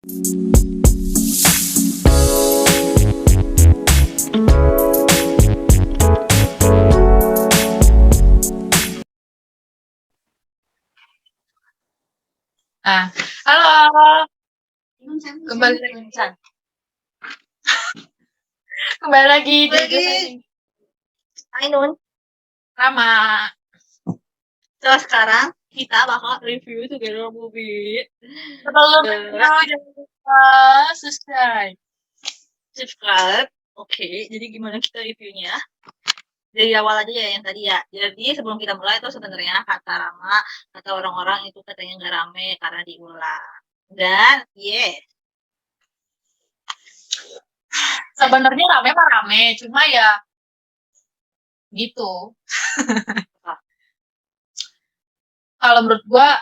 Ah, halo, kembali kembali lagi di Lagi. Designing Hai Nun. Rama. So sekarang kita bakal review Together Movie. Sebelum review jangan lupa subscribe. Oke, jadi gimana kita reviewnya? Dari awal aja ya yang tadi ya. Jadi sebelum kita mulai itu sebenarnya kata Rama, kata orang-orang itu katanya nggak rame karena diulang. Dan Sebenarnya rame mah rame, cuma ya gitu. Kalau menurut gua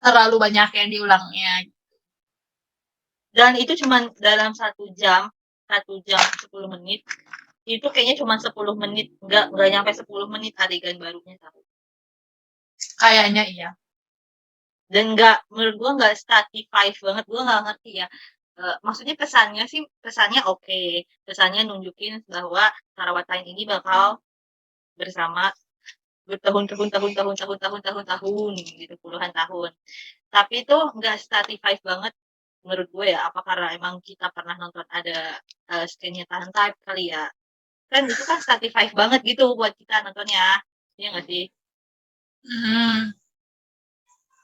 terlalu banyak yang diulangnya. Dan itu cuma dalam 1 jam 10 menit. Itu kayaknya cuma 10 menit, nggak nyampe 10 menit adegan barunya tahu. Kayaknya iya. Dan menurut gue nggak satisfied banget, gue nggak ngerti ya. Maksudnya kesannya oke. Kesannya nunjukin bahwa Sarawatain ini bakal bersama bertahun-tahun gitu, puluhan tahun. Tapi itu nggak satisfied banget menurut gue ya. Apa karena emang kita pernah nonton ada scene-nya Tahan Type kali ya? Kan itu kan satisfied banget gitu buat kita nontonnya. Iya nggak sih?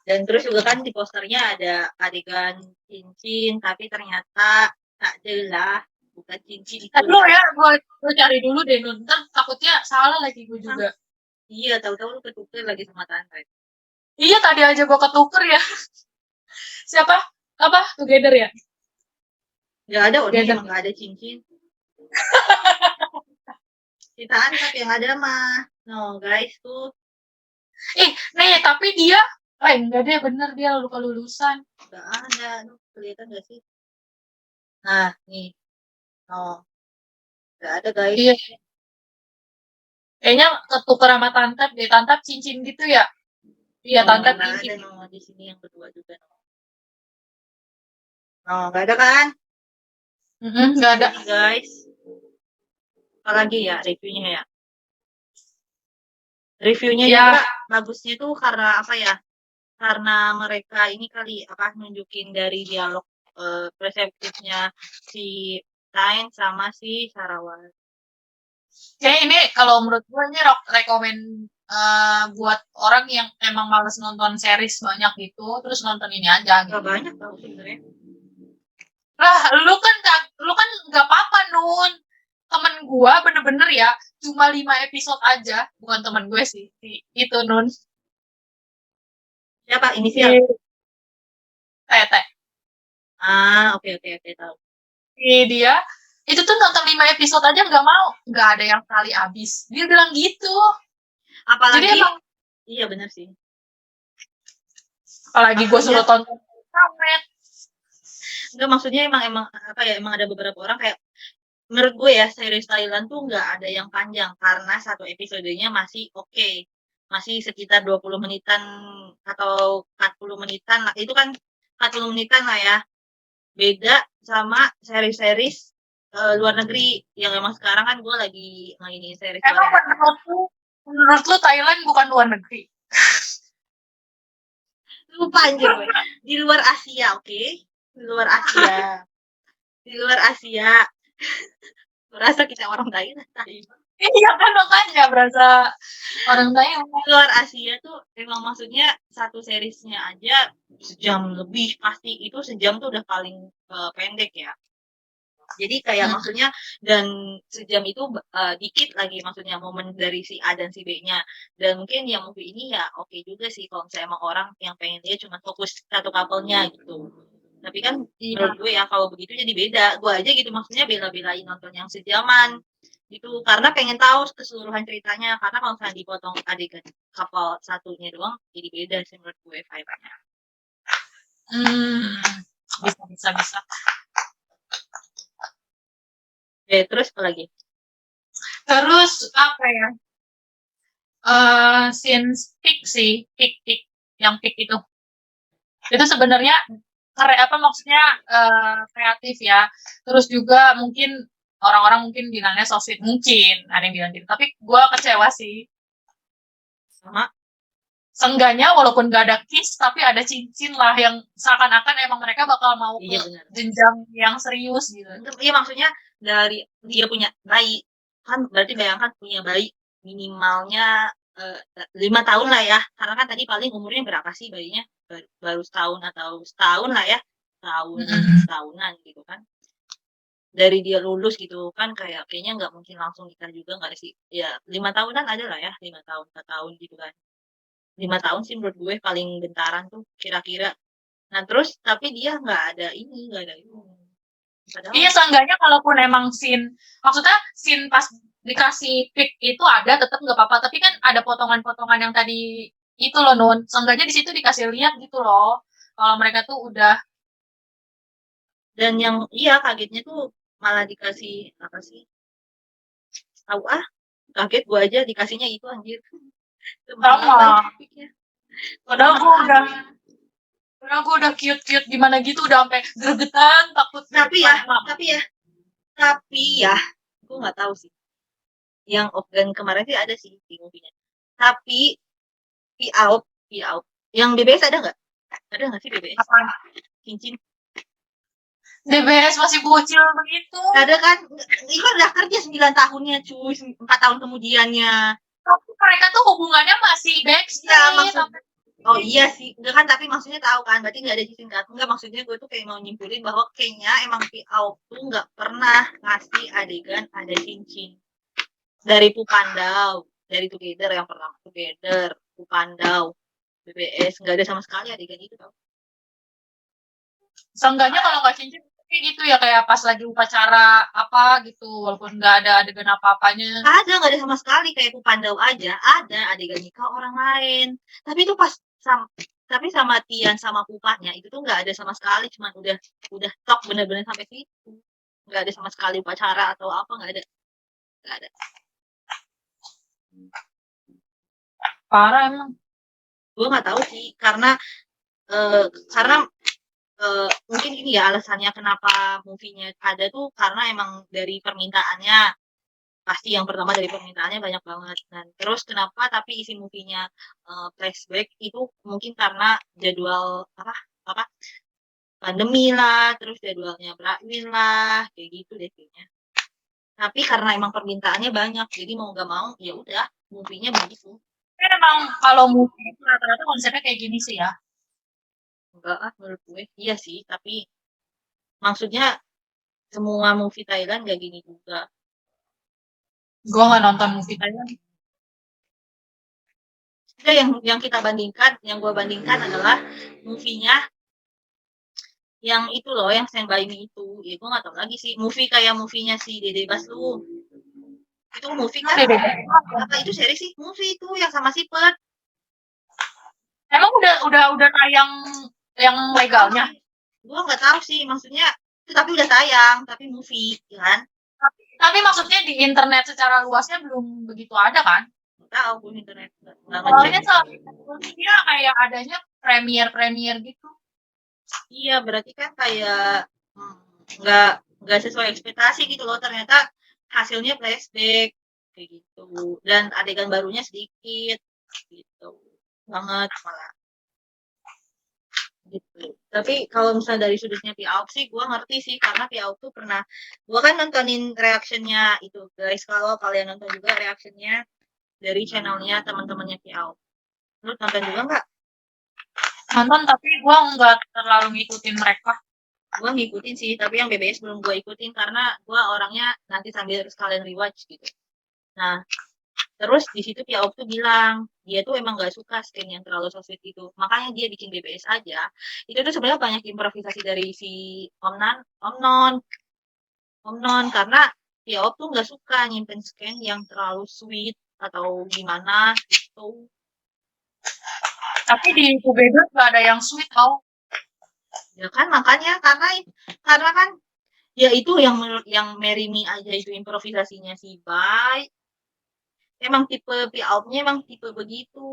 Dan terus juga kan di posternya ada adegan cincin, tapi ternyata tak adalah bukan cincin itu. Dulu ya, gue cari dulu deh nonton. Takutnya salah lagi gue juga. Iya, tahu-tahu lu ketukar lagi sama Tante. Iya, tadi aja gue ketuker ya. Siapa? Apa? Together ya? Nggak ada, Together. emang nggak ada cincin. Kita Tante yang ada mah. No guys tuh. Nih tapi dia, enggak deh, bener dia lupa lulusan. Nggak ada, kelihatan nggak sih? Nah, nih. No. Nggak ada guys. Iya. Kayaknya ketuker sama Tantep deh. Tantep cincin gitu ya? Iya, Tantep cincin. Nggak ada di sini yang kedua juga. No, nggak ada kan? Nggak ada. Jadi, guys. Apalagi ya reviewnya ya? Reviewnya Ya. juga bagusnya tuh karena apa ya? Karena mereka ini kali apa nunjukin dari dialog perseptifnya si Tain sama si Sarawat. Kayak ini kalau menurut gue ini rekomen buat orang yang emang males nonton series banyak gitu, terus nonton ini aja gitu. Gak banyak tau sebenarnya. Lah, lu kan nggak apa-apa Nun. Temen gue bener-bener ya, cuma 5 episode aja, bukan temen gue sih, itu Nun. Siapa inisial? Tete. Oke tahu. Dia itu tuh nonton 5 episode aja nggak ada yang sekali habis. Dia bilang gitu. Apalagi jadi emang, iya benar sih. apalagi gue suruh tonton kamet. Enggak, maksudnya emang apa ya, emang ada beberapa orang kayak menurut gue ya series Thailand tuh nggak ada yang panjang karena satu episodenya masih oke. Masih sekitar 20 menitan atau 40 menitan lah. Itu kan 40 menitan lah ya. Beda sama series-series luar negeri yang emang sekarang kan gue lagi mainin series Emang menurut lu Thailand bukan luar negeri? Lupa anjir gue. Di luar Asia, oke? Di luar Asia. Di luar Asia. Berasa kita orang Thailand. Iya kan, makanya berasa orang Thailand. Di luar Asia tuh emang maksudnya satu seriesnya aja sejam lebih, pasti itu sejam tuh udah paling pendek ya. Jadi kayak maksudnya, dan sejam itu dikit lagi maksudnya momen dari si A dan si B-nya. Dan mungkin yang movie ini ya oke juga sih kalau misalnya emang orang yang pengen dia cuma fokus satu couple-nya gitu. Tapi kan menurut gue ya kalau begitu jadi beda. Gue aja gitu maksudnya bela-belain nonton yang sejaman gitu karena pengen tahu keseluruhan ceritanya. Karena kalau misalnya dipotong adegan couple satunya doang jadi beda sih menurut gue vibe-nya. Bisa. Terus apa lagi? Terus apa ya? Scene pick yang pick itu sebenarnya maksudnya kreatif ya. Terus juga mungkin orang-orang mungkin bilangnya so sweet, mungkin ada yang bilang gitu. Tapi gue kecewa sih. Sama. Seenggaknya walaupun gak ada kiss, tapi ada cincin lah yang seakan-akan emang mereka bakal mau ke Iya benar. jenjang yang serius gitu. Iya maksudnya dari dia punya bayi kan berarti bayangkan punya bayi minimalnya 5 tahun lah ya. Karena kan tadi paling umurnya berapa sih bayinya? Baru setahun atau setahun lah ya. Setahunan gitu kan. Dari dia lulus gitu kan kayaknya nggak mungkin langsung nikah juga nggak sih? Ya 5 tahunan ada lah ya, 5 tahun, 4 tahun gitu kan. 5 tahun sih menurut gue paling bentaran tuh kira-kira. Nah terus tapi dia nggak ada ini, nggak ada itu. Padahal Iya, seenggaknya kalaupun emang maksudnya scene pas dikasih pic itu ada, tetap nggak apa-apa. Tapi kan ada potongan-potongan yang tadi itu loh, Nun. Seenggaknya di situ dikasih lihat gitu loh. Kalau mereka tuh udah, dan yang iya kagetnya tuh malah dikasih apa sih? Tahu kaget gua aja dikasihnya itu anjir. Tentang apa ya sama. topiknya? Padahal Tentang gue apa? udah, padahal gue udah cute-cute gimana gitu, udah sampai gregetan, takut di Tapi depan ya, mama. tapi ya, gua nggak tahu sih. Yang Afgan kemarin sih ada sih di movie-nya. Tapi P out. Yang BBS ada nggak? Ada nggak sih BBS? Apa? Cincin. DBS masih bocil begitu. Ada kan? Itu udah kerja 9 tahunnya cuy, 4 tahun kemudiannya. Tapi mereka tuh hubungannya masih Ya backstreet. maksud oh iya sih, enggak kan tapi maksudnya tahu kan, berarti nggak ada cincin kan? Enggak maksudnya gue tuh kayak mau nyimpulin bahwa kayaknya emang Piau tuh nggak pernah ngasih adegan ada cincin dari Pupandau, dari Together yang pertama Together, Pupandau, BBS nggak ada sama sekali adegan itu tau. Seenggaknya kalau nggak cincin kayak gitu ya, kayak pas lagi upacara apa gitu, walaupun nggak ada adegan apa-apanya. Ada nggak ada sama sekali kayak Pupandau aja ada adegan nikah orang lain, tapi itu pas tapi sama Tian sama Pupanya itu tuh nggak ada sama sekali, cuman udah tok bener-bener sampai situ. Nggak ada sama sekali upacara atau apa, nggak ada. Parah emang. Gue nggak tahu sih karena mungkin ini ya alasannya kenapa movie-nya ada tuh karena emang dari permintaannya pasti yang pertama dari permintaannya banyak banget dan terus kenapa tapi isi movie-nya flashback itu mungkin karena jadwal apa pandemi lah terus jadwalnya Brakwin lah kayak gitu deh kayaknya. Tapi karena emang permintaannya banyak, jadi mau nggak mau ya udah movie-nya begitu. Tapi emang kalau movie itu rata-rata konsepnya kayak gini sih ya. Enggak menurut gue iya sih, tapi maksudnya semua movie Thailand gak gini juga. Gue nggak nonton movie Thailand. Jadi yang kita bandingkan, yang gue bandingkan adalah movie-nya yang itu loh, yang Stand By Me itu. Ya gue nggak tahu lagi sih, movie kayak movie-nya si Dede Baslu. Itu movie kan? Apa itu seri sih? Movie itu yang sama si Pet. Emang udah tayang yang legalnya. Gue nggak tahu sih, maksudnya itu tapi udah tayang, tapi movie, ya kan? Tapi maksudnya di internet secara luasnya belum begitu ada kan? Nggak tahu gue internet nggak Soalnya ngecek. soalnya kayak adanya premier gitu. Iya, berarti kan kayak nggak nggak sesuai ekspektasi gitu loh. Ternyata hasilnya flashback kayak gitu. Dan adegan barunya sedikit gitu. Banget malah. Gitu. Tapi kalau misalnya dari sudutnya Piaup sih, gue ngerti sih karena Piaup tuh pernah, gue kan nontonin reactionnya itu guys. Kalau kalian nonton juga reactionnya dari channelnya teman-temannya Piaup, lu nonton juga nggak? Nonton tapi gue nggak terlalu ngikutin mereka. Gue ngikutin sih, tapi yang BBS belum gue ikutin karena gue orangnya nanti sambil sekalian rewatch gitu. Nah, terus di situ Piaup tuh bilang dia tuh emang gak suka scene yang terlalu so sweet gitu, makanya dia bikin BBS aja. Itu tuh sebenarnya banyak improvisasi dari si Om Non karena Piaup tuh nggak suka nyimpen scene yang terlalu sweet atau gimana gitu. Tapi di Together nggak ada yang sweet tau. Ya kan makanya karena kan ya itu yang menurut yang Mary Me aja itu improvisasinya si Bai. Emang tipe Piaup-nya emang tipe begitu.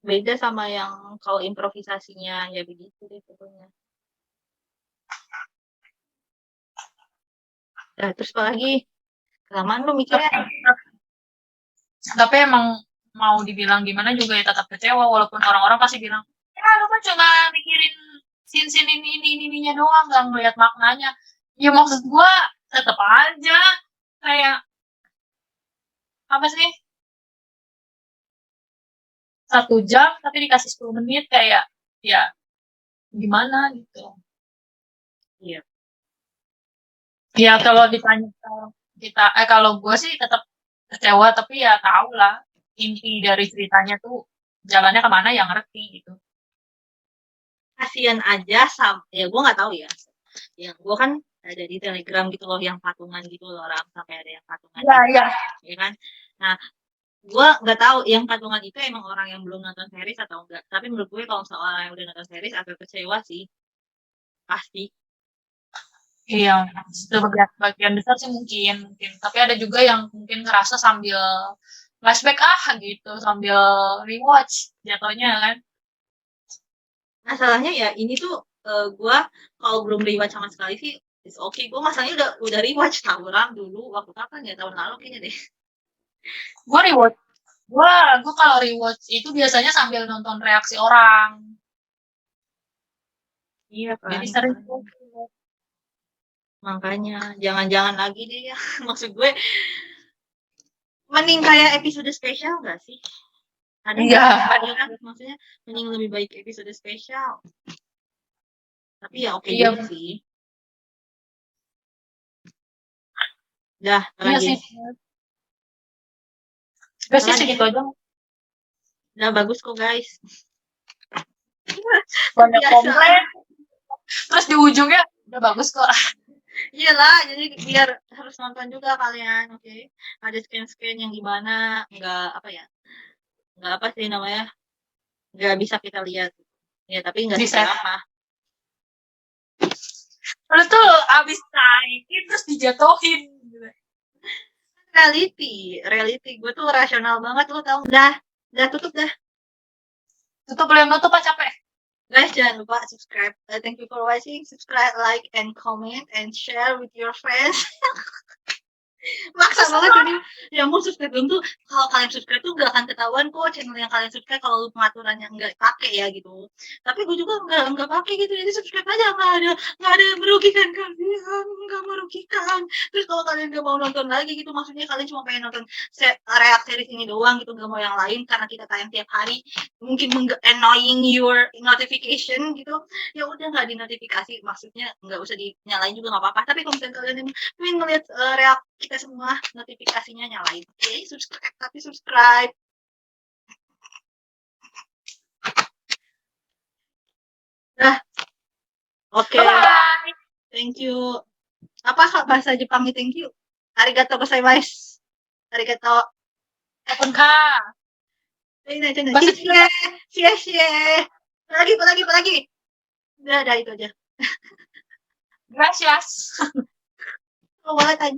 beda sama yang kalau improvisasinya, ya begitu deh pokoknya. Nah, terus apa lagi? Kelamaan lu mikirnya. Tapi emang mau dibilang gimana juga ya tetap kecewa walaupun orang-orang pasti bilang ya lu kan cuma mikirin scene ininya doang nggak ngeliat maknanya. Ya maksud gua tetap aja kayak apa sih 1 jam tapi dikasih 10 menit kayak ya gimana gitu. Iya. Ya kalau ditanya kita kalau gue sih tetap kecewa tapi ya tahu lah inti dari ceritanya tuh jalannya kemana yang ngerti gitu. Kasian aja ya gue nggak tahu ya. Yang gue kan ada di Telegram gitu loh yang patungan gitu loh, orang sampai ada yang patungan Iya, gitu, iya. ya kan. Nah, gue nggak tahu yang patungan itu emang orang yang belum nonton series atau enggak. Tapi menurut gue kalau seorang yang udah nonton series agak kecewa sih, pasti. Iya, sebagian besar sih mungkin. Tapi ada juga yang mungkin ngerasa sambil flashback gitu, sambil rewatch jatuhnya kan. Masalahnya ya ini tuh gue kalau belum rewatch sama sekali sih it's okay. Gue masalahnya udah rewatch tahu orang dulu waktu kapan ya, tahun lalu kayaknya deh. Gue rewatch, gue kalau rewatch itu biasanya sambil nonton reaksi orang. Iya kan. Jadi sering tuh. Makanya jangan-jangan lagi deh ya. Maksud gue mending kayak episode spesial gak sih? Ada Iya. ada kan maksudnya mending lebih baik episode spesial. Tapi ya oke Iya. juga sih. Dah, Iya lagi. sih. Gak sih segitu aja. Udah bagus kok guys. Banyak Biasa. komplain. Terus di ujungnya udah bagus kok. Iyalah, jadi biar harus nonton juga kalian, oke? Ada scan-scan yang gimana, nggak apa ya, nggak apa sih namanya, nggak bisa kita lihat. Ya tapi nggak Bisa. lama. Lu tuh abis naikin terus dijatuhin. Reality, gue tuh rasional banget, lo tau? Dah tutup dah. Tutup belum nutup apa capek? Guys, jangan lupa subscribe. Thank you for watching. Subscribe, like, and comment, and share with your friends. Maksa banget ini. Ya mau subscribe belum tuh, kalau kalian subscribe tuh gak akan ketahuan kok channel yang kalian subscribe kalau pengaturannya nggak pakai ya gitu. Tapi gue juga nggak pakai gitu, jadi subscribe aja, nggak ada merugikan kalian, nggak merugikan. Terus kalau kalian gak mau nonton lagi gitu, maksudnya kalian cuma pengen nonton react series ini doang gitu, gak mau yang lain karena kita tayang tiap hari, mungkin annoying your notification gitu, ya udah nggak dinotifikasi, maksudnya nggak usah dinyalain juga nggak apa-apa. Tapi kalau misalnya kalian pengen ngeliat react kita semua, notifikasinya nyalain. Oke, subscribe. Nah, oke. Thank you. Apa bahasa Jepangnya thank you? Arigatou gozaimasu. Arigatou. Apunka. Cie. Lagi. Udah itu aja. Gracias. Oh, banget aja.